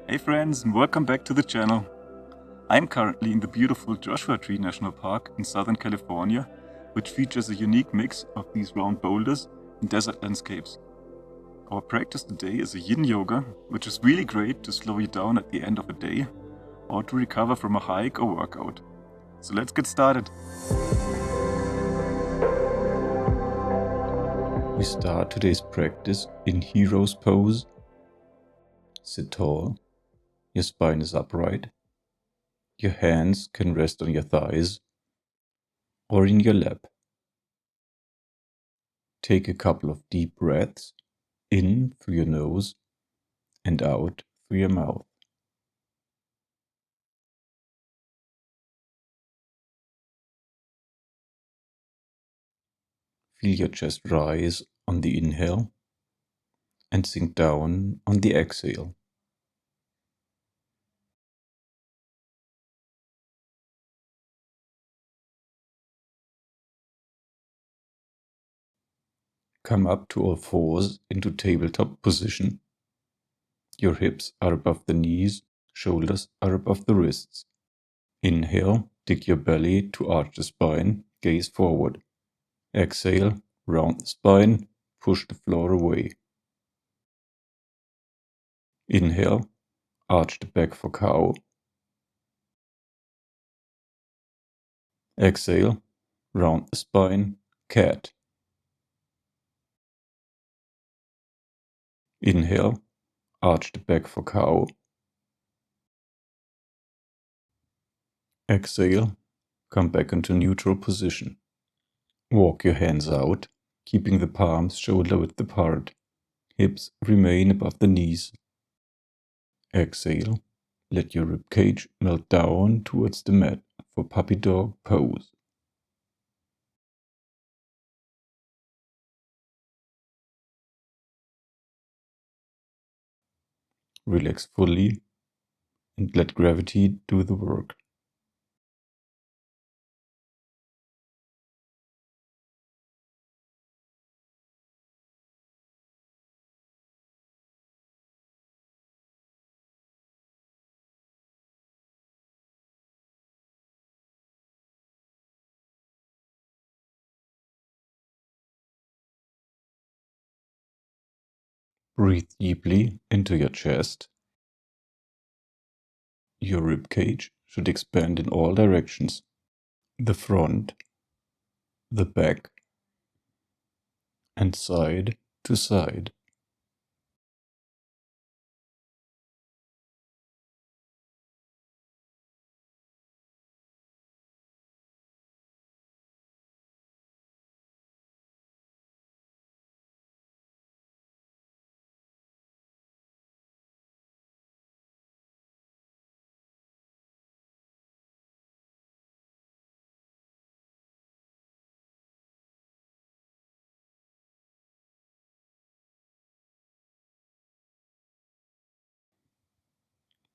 Hey friends, and welcome back to the channel. I'm currently in the beautiful Joshua Tree National Park in Southern California, which features a unique mix of these round boulders and desert landscapes. Our practice today is a Yin Yoga, which is really great to slow you down at the end of a day or to recover from a hike or workout. So let's get started. We start today's practice in Hero's Pose. Sit tall, your spine is upright. Your hands can rest on your thighs or in your lap. Take a couple of deep breaths in through your nose and out through your mouth. Feel your chest rise on the inhale and sink down on the exhale. Come up to all fours into tabletop position. Your hips are above the knees, shoulders are above the wrists. Inhale, dig your belly to arch the spine, gaze forward. Exhale, round the spine, push the floor away. Inhale, arch the back for cow. Exhale, round the spine, cat. Inhale, arch the back for cow. Exhale, come back into neutral position. Walk your hands out, keeping the palms shoulder width apart. Hips remain above the knees. Exhale, let your ribcage melt down towards the mat for puppy dog pose. Relax fully and let gravity do the work. Breathe deeply into your chest. Your ribcage should expand in all directions. The front, the back, and side to side.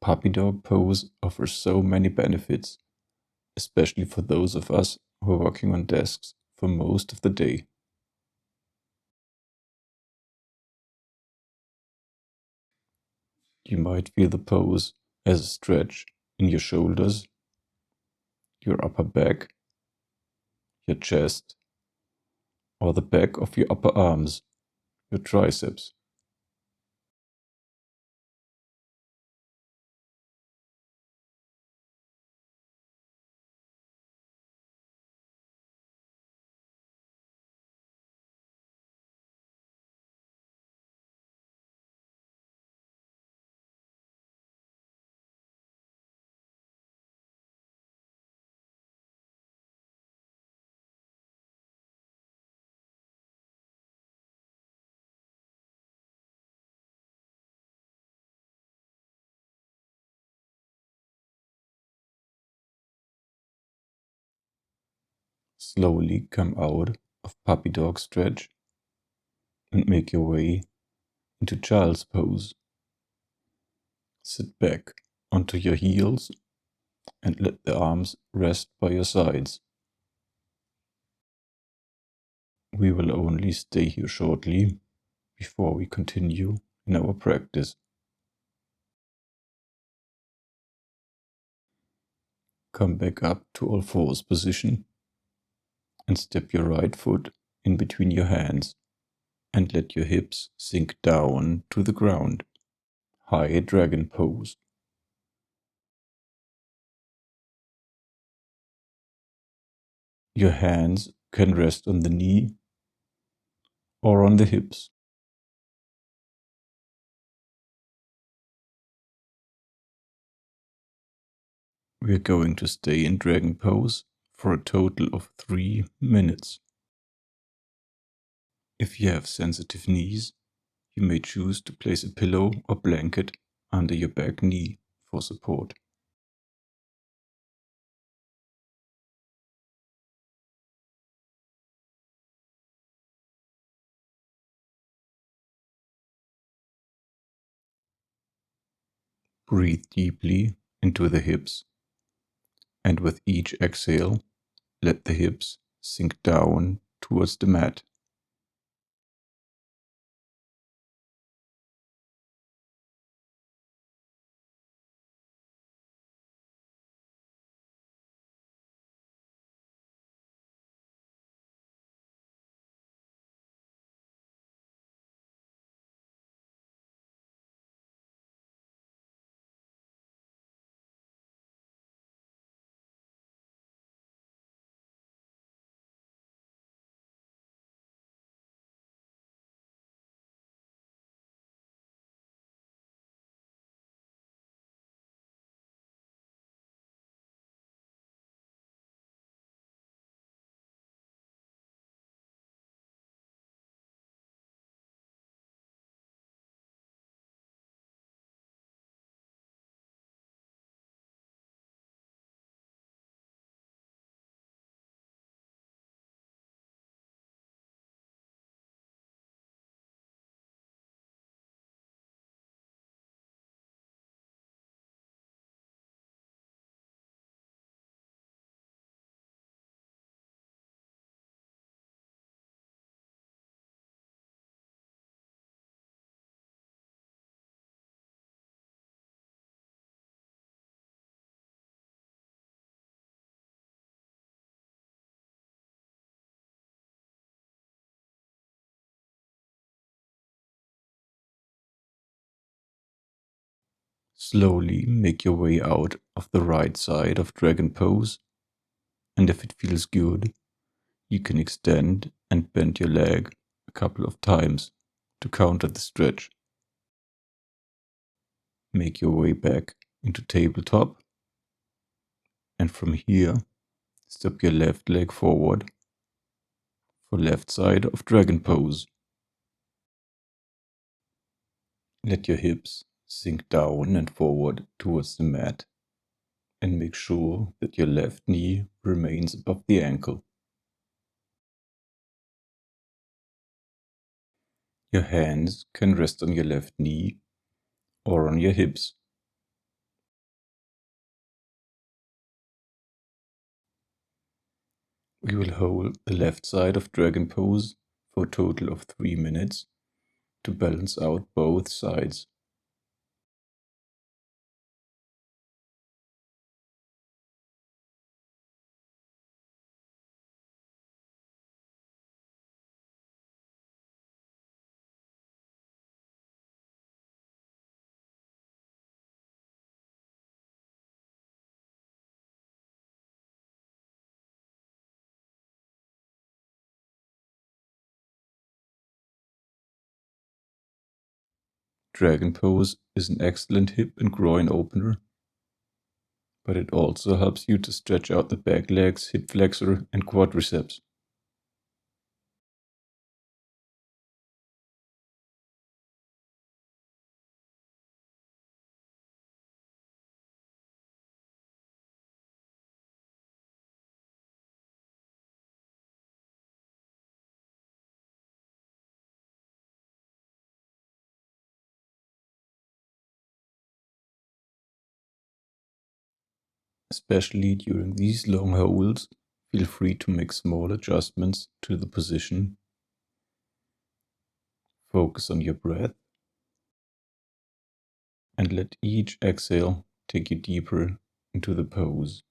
Puppy dog pose offers so many benefits, especially for those of us who are working on desks for most of the day. You might feel the pose as a stretch in your shoulders, your upper back, your chest, or the back of your upper arms, your triceps. Slowly come out of puppy dog stretch and make your way into child's pose. Sit back onto your heels and let the arms rest by your sides. We will only stay here shortly before we continue in our practice. Come back up to all fours position and step your right foot in between your hands and let your hips sink down to the ground. High dragon pose. Your hands can rest on the knee or on the hips. We're going to stay in dragon pose for a total of 3 minutes. If you have sensitive knees, you may choose to place a pillow or blanket under your back knee for support. Breathe deeply into the hips, and with each exhale, let the hips sink down towards the mat. Slowly make your way out of the right side of dragon pose, and if it feels good, you can extend and bend your leg a couple of times to counter the stretch. Make your way back into tabletop, and from here, step your left leg forward for left side of dragon pose. Let your hips sink down and forward towards the mat, and make sure that your left knee remains above the ankle. Your hands can rest on your left knee or on your hips. We will hold the left side of dragon pose for a total of 3 minutes to balance out both sides. Dragon pose is an excellent hip and groin opener, but it also helps you to stretch out the back legs, hip flexor, and quadriceps. Especially during these long holds, feel free to make small adjustments to the position. Focus on your breath and let each exhale take you deeper into the pose.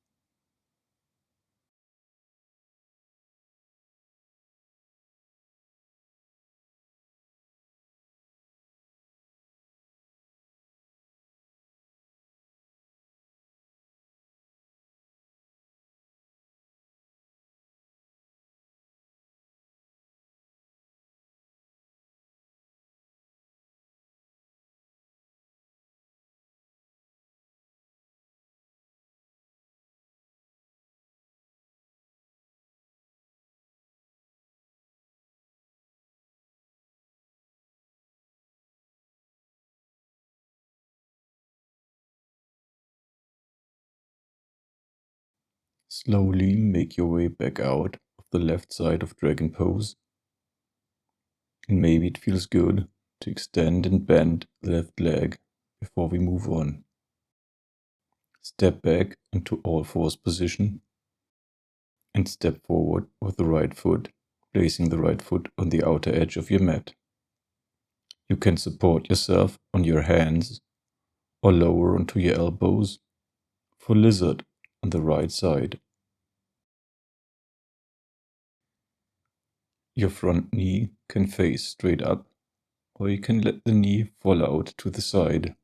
Slowly make your way back out of the left side of dragon pose. And maybe it feels good to extend and bend the left leg before we move on. Step back into all fours position and step forward with the right foot, placing the right foot on the outer edge of your mat. You can support yourself on your hands or lower onto your elbows for lizard on the right side. Your front knee can face straight up, or you can let the knee fall out to the side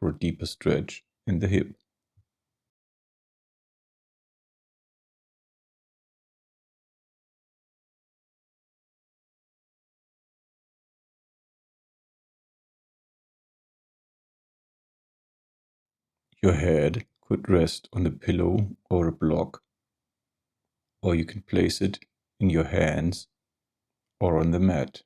for a deeper stretch in the hip. Your head could rest on a pillow or a block, or you can place it in your hands or on the mat.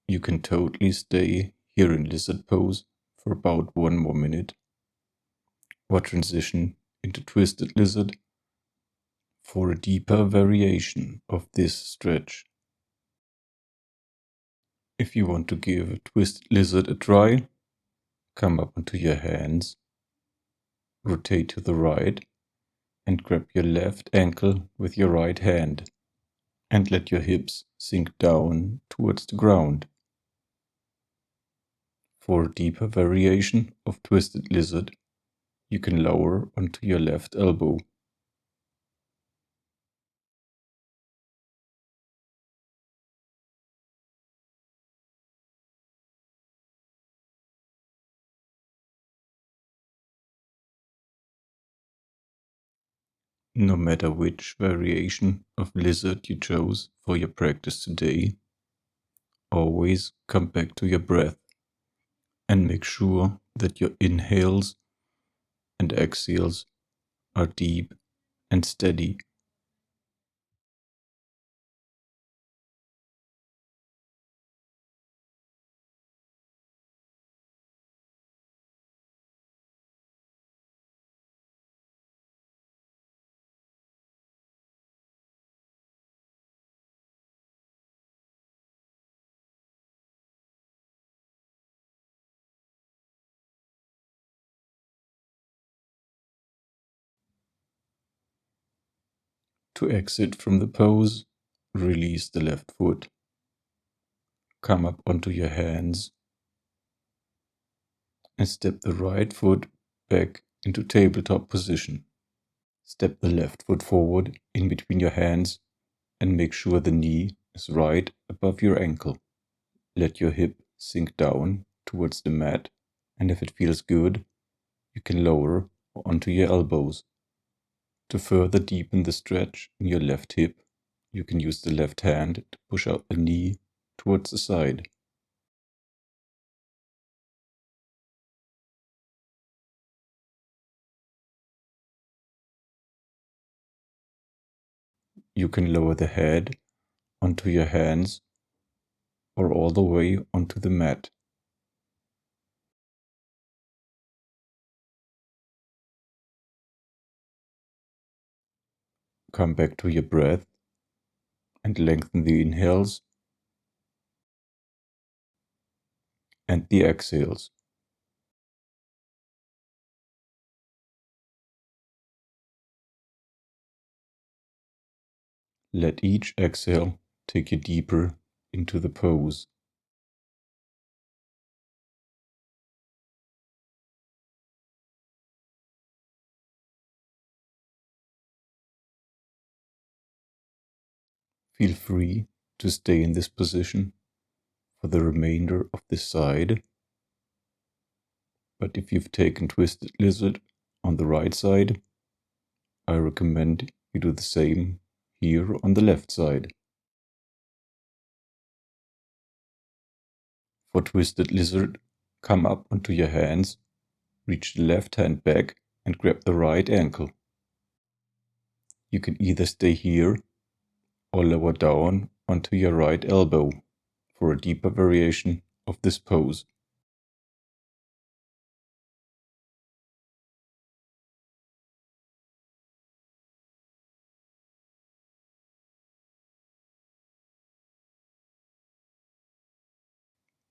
You can totally stay here in lizard pose for about 1 more minute, or transition into twisted lizard for a deeper variation of this stretch. If you want to give a twisted lizard a try, come up onto your hands, rotate to the right, and grab your left ankle with your right hand, and let your hips sink down towards the ground. For a deeper variation of twisted lizard, you can lower onto your left elbow. No matter which variation of lizard you chose for your practice today, always come back to your breath and make sure that your inhales and exhales are deep and steady. To exit from the pose, release the left foot. Come up onto your hands and step the right foot back into tabletop position. Step the left foot forward in between your hands and make sure the knee is right above your ankle. Let your hip sink down towards the mat, and if it feels good, you can lower onto your elbows. To further deepen the stretch in your left hip, you can use the left hand to push out the knee towards the side. You can lower the head onto your hands or all the way onto the mat. Come back to your breath and lengthen the inhales and the exhales. Let each exhale take you deeper into the pose. Feel free to stay in this position for the remainder of this side. But if you've taken twisted lizard on the right side, I recommend you do the same here on the left side. For twisted lizard, come up onto your hands, reach the left hand back and grab the right ankle. You can either stay here or lower down onto your right elbow for a deeper variation of this pose.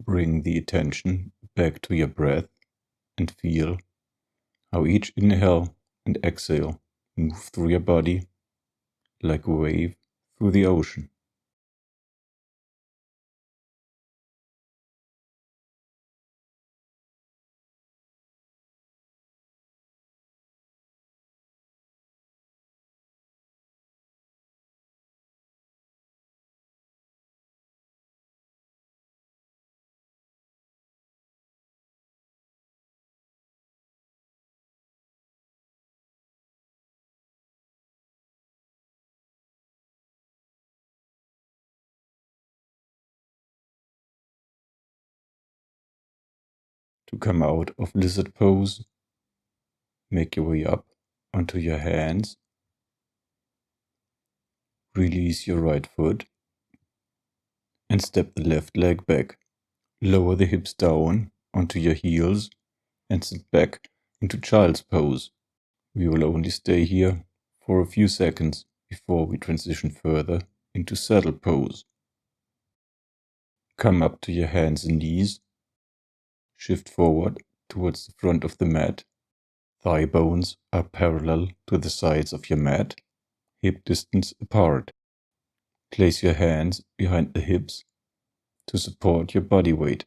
Bring the attention back to your breath and feel how each inhale and exhale move through your body like a wave through the ocean. To come out of lizard pose, make your way up onto your hands, release your right foot, and step the left leg back. Lower the hips down onto your heels and sit back into child's pose. We will only stay here for a few seconds before we transition further into saddle pose. Come up to your hands and knees, shift forward towards the front of the mat. Thigh bones are parallel to the sides of your mat, hip distance apart. Place your hands behind the hips to support your body weight.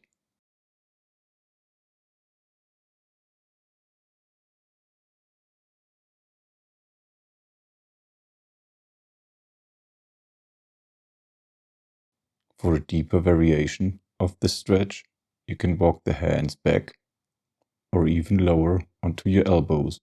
For a deeper variation of the stretch, you can walk the hands back or even lower onto your elbows.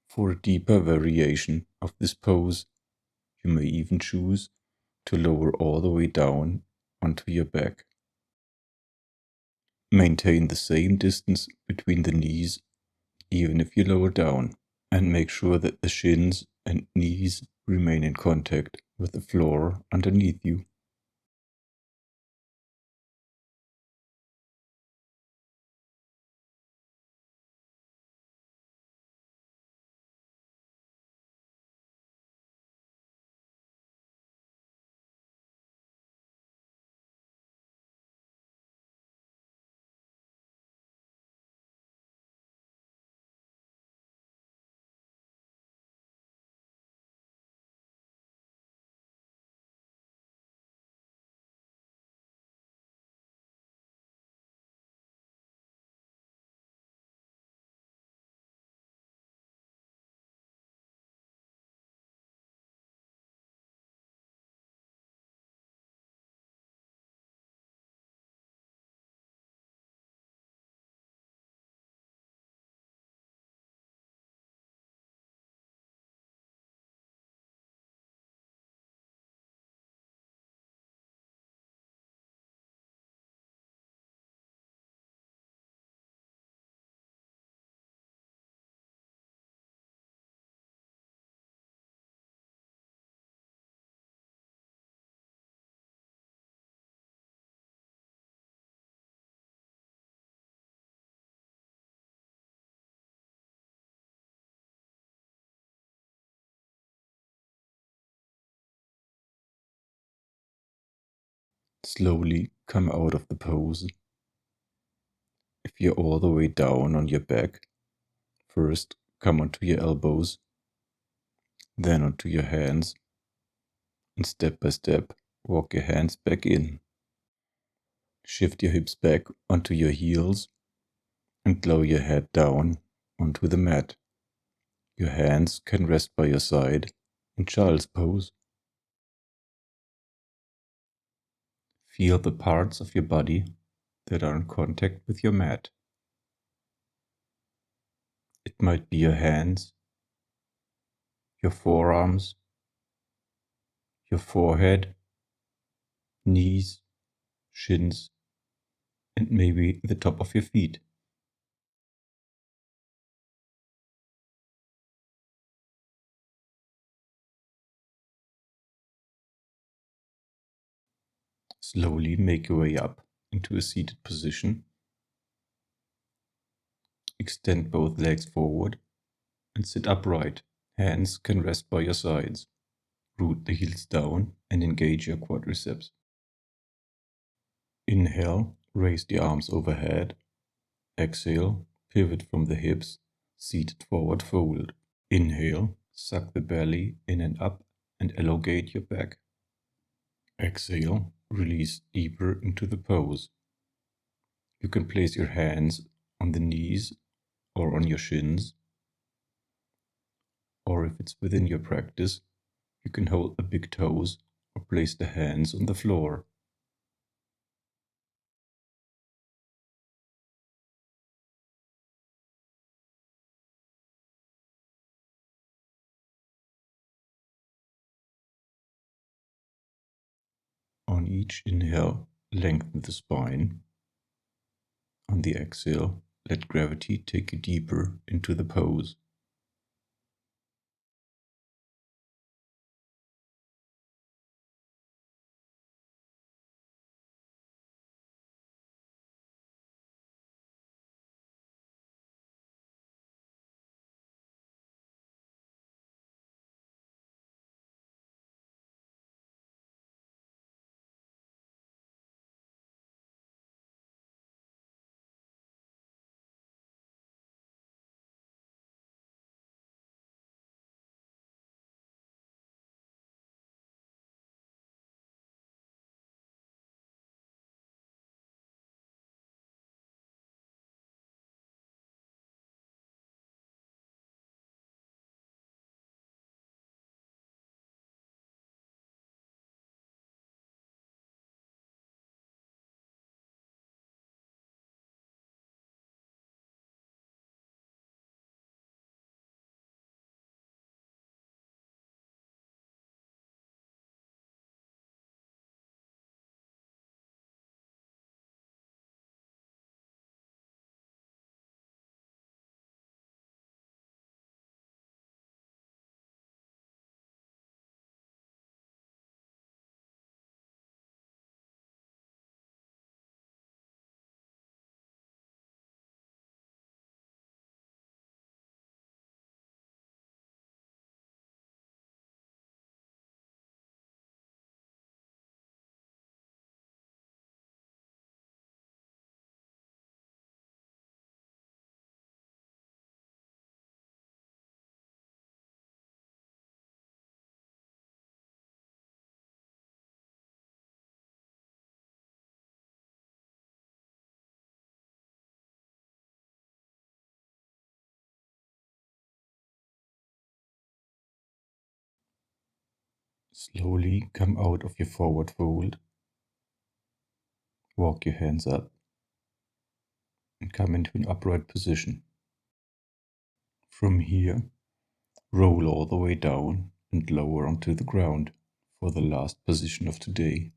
For a deeper variation of this pose, you may even choose to lower all the way down onto your back. Maintain the same distance between the knees even if you lower down, and make sure that the shins and knees remain in contact with the floor underneath you. Slowly come out of the pose If you're all the way down on your back, first come onto your elbows, then onto your hands, and step by step walk your hands back in. Shift your hips back onto your heels and lower your head down onto the mat. Your hands can rest by your side in child's pose. Feel the parts of your body that are in contact with your mat. It might be your hands, your forearms, your forehead, knees, shins, and maybe the top of your feet. Slowly make your way up into a seated position. Extend both legs forward and sit upright. Hands can rest by your sides. Root the heels down and engage your quadriceps. Inhale, raise the arms overhead. Exhale, pivot from the hips, seated forward fold. Inhale, suck the belly in and up and elongate your back. Exhale, release deeper into the pose. You can place your hands on the knees or on your shins, or if it's within your practice, you can hold the big toes or place the hands on the floor. On each inhale, lengthen the spine. On the exhale, let gravity take you deeper into the pose. Slowly come out of your forward fold. Walk your hands up and come into an upright position. From here, roll all the way down and lower onto the ground for the last position of today,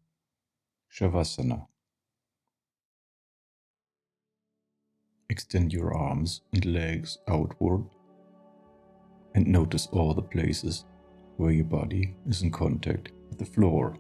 Shavasana. Extend your arms and legs outward and notice all the places where your body is in contact with the floor.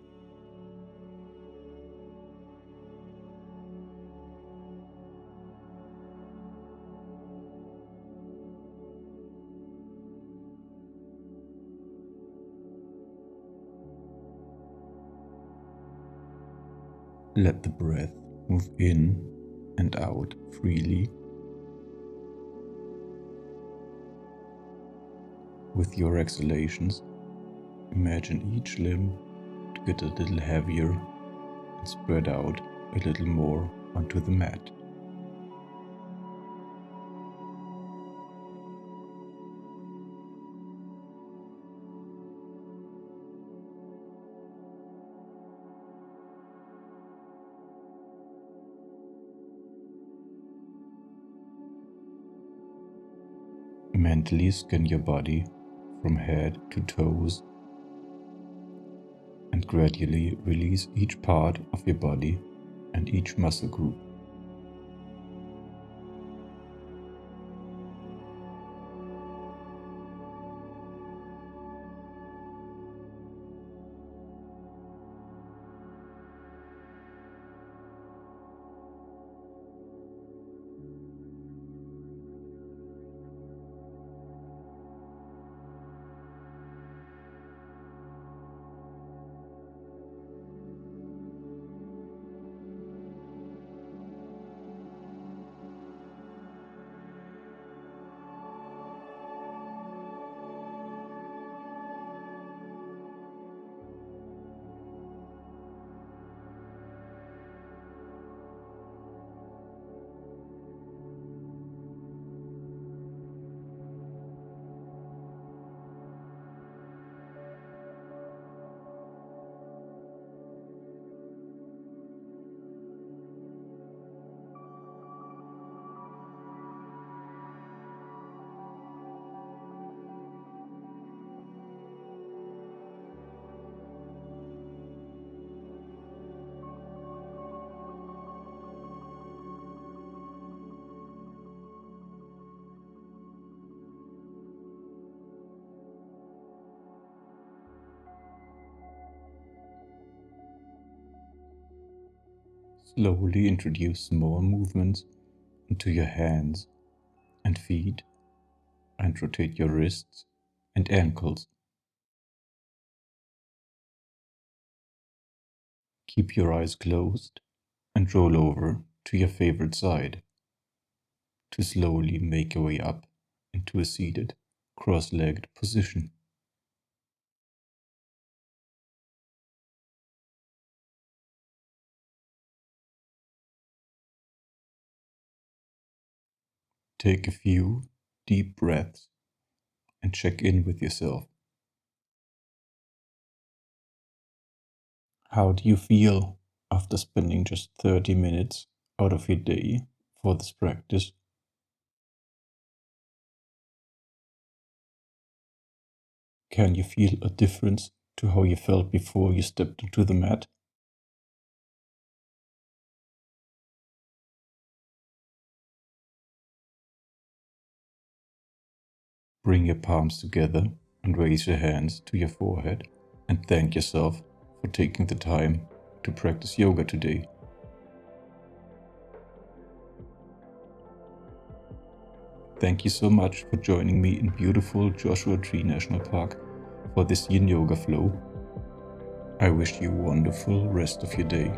Let the breath move in and out freely. With your exhalations, imagine each limb to get a little heavier and spread out a little more onto the mat. Mentally scan your body from head to toes and gradually release each part of your body and each muscle group. Slowly introduce small movements into your hands and feet and rotate your wrists and ankles. Keep your eyes closed and roll over to your favorite side to slowly make your way up into a seated, cross-legged position. Take a few deep breaths and check in with yourself. How do you feel after spending just 30 minutes out of your day for this practice? Can you feel a difference to how you felt before you stepped into the mat? Bring your palms together and raise your hands to your forehead and thank yourself for taking the time to practice yoga today. Thank you so much for joining me in beautiful Joshua Tree National Park for this Yin Yoga flow. I wish you a wonderful rest of your day.